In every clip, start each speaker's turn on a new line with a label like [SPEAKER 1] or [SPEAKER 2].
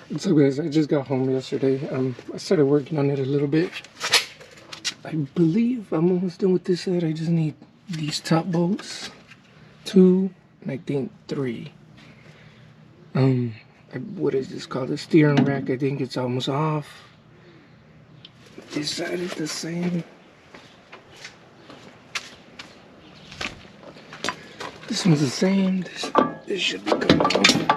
[SPEAKER 1] What's up, guys? I just got home yesterday. I started working on it a little bit. I believe I'm almost done with this side. I just need these top bolts, 2, and I think 3. What is this called? The steering rack. I think it's almost off. This side is the same. This one's the same. This should be coming off.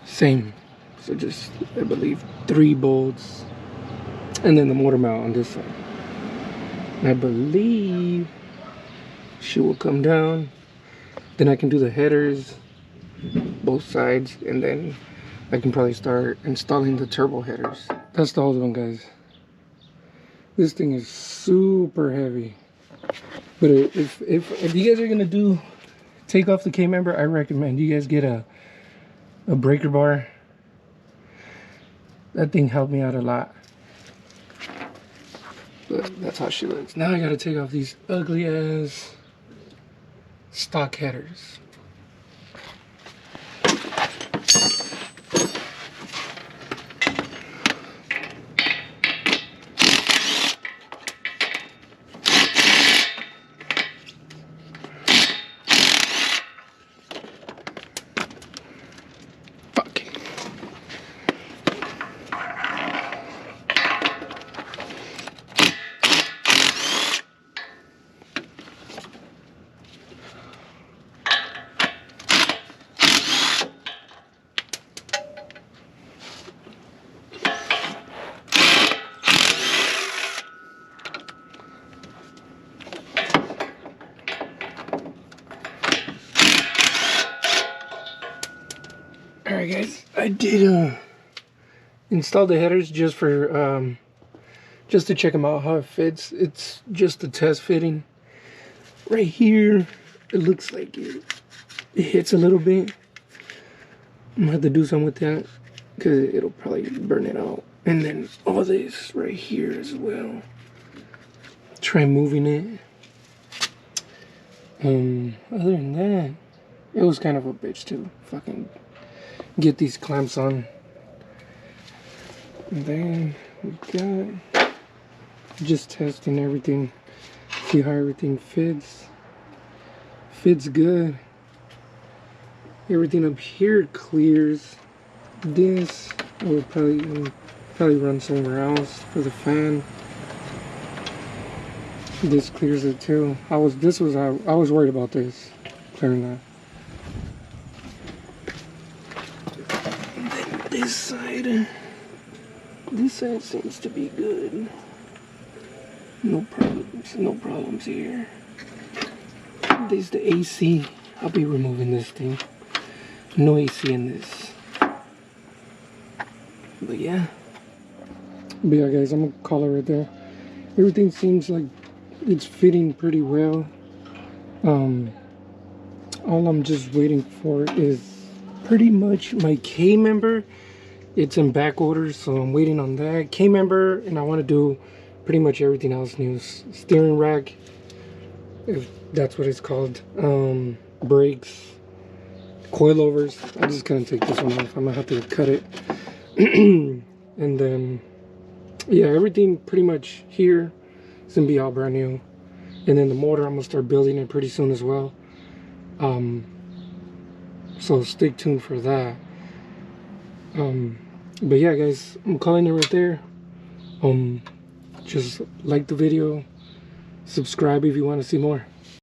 [SPEAKER 1] Same. So just, I believe, 3 bolts. And then the motor mount on this side. And I believe she will come down. Then I can do the headers, both sides, and then I can probably start installing the turbo headers. That's the old one, guys. This thing is super heavy. But if you guys are gonna take off the K member, I recommend you guys get a breaker bar. That thing helped me out a lot. But that's how she looks. Now I gotta take off these ugly ass stock headers. Alright guys, I did install the headers just for just to check them out how it fits. It's just a test fitting. Right here, it looks like it hits a little bit. I'm gonna have to do something with that because it'll probably burn it out. And then all this right here as well. Try moving it. Other than that, it was kind of a bitch to fucking get these clamps on. And then we got just testing everything, see how everything fits. Fits good. Everything up here clears. This I would probably run somewhere else for the fan. This clears it too. I was worried about this clearing that. This side seems to be good. No problems here. This is the AC. I'll be removing this thing. No AC in this. But yeah, guys, I'm gonna call it right there. Everything seems like it's fitting pretty well. All I'm just waiting for is pretty much my K member. It's in back order, so I'm waiting on that K member, and I want to do pretty much everything else new. Steering rack, if that's what it's called, brakes, coilovers. I'm just gonna take this one off. I'm gonna have to cut it. And then yeah, everything pretty much here is gonna be all brand new. And then the motor, I'm gonna start building it pretty soon as well. So stay tuned for that. But yeah, guys, I'm calling it right there. Just like the video, subscribe if you want to see more.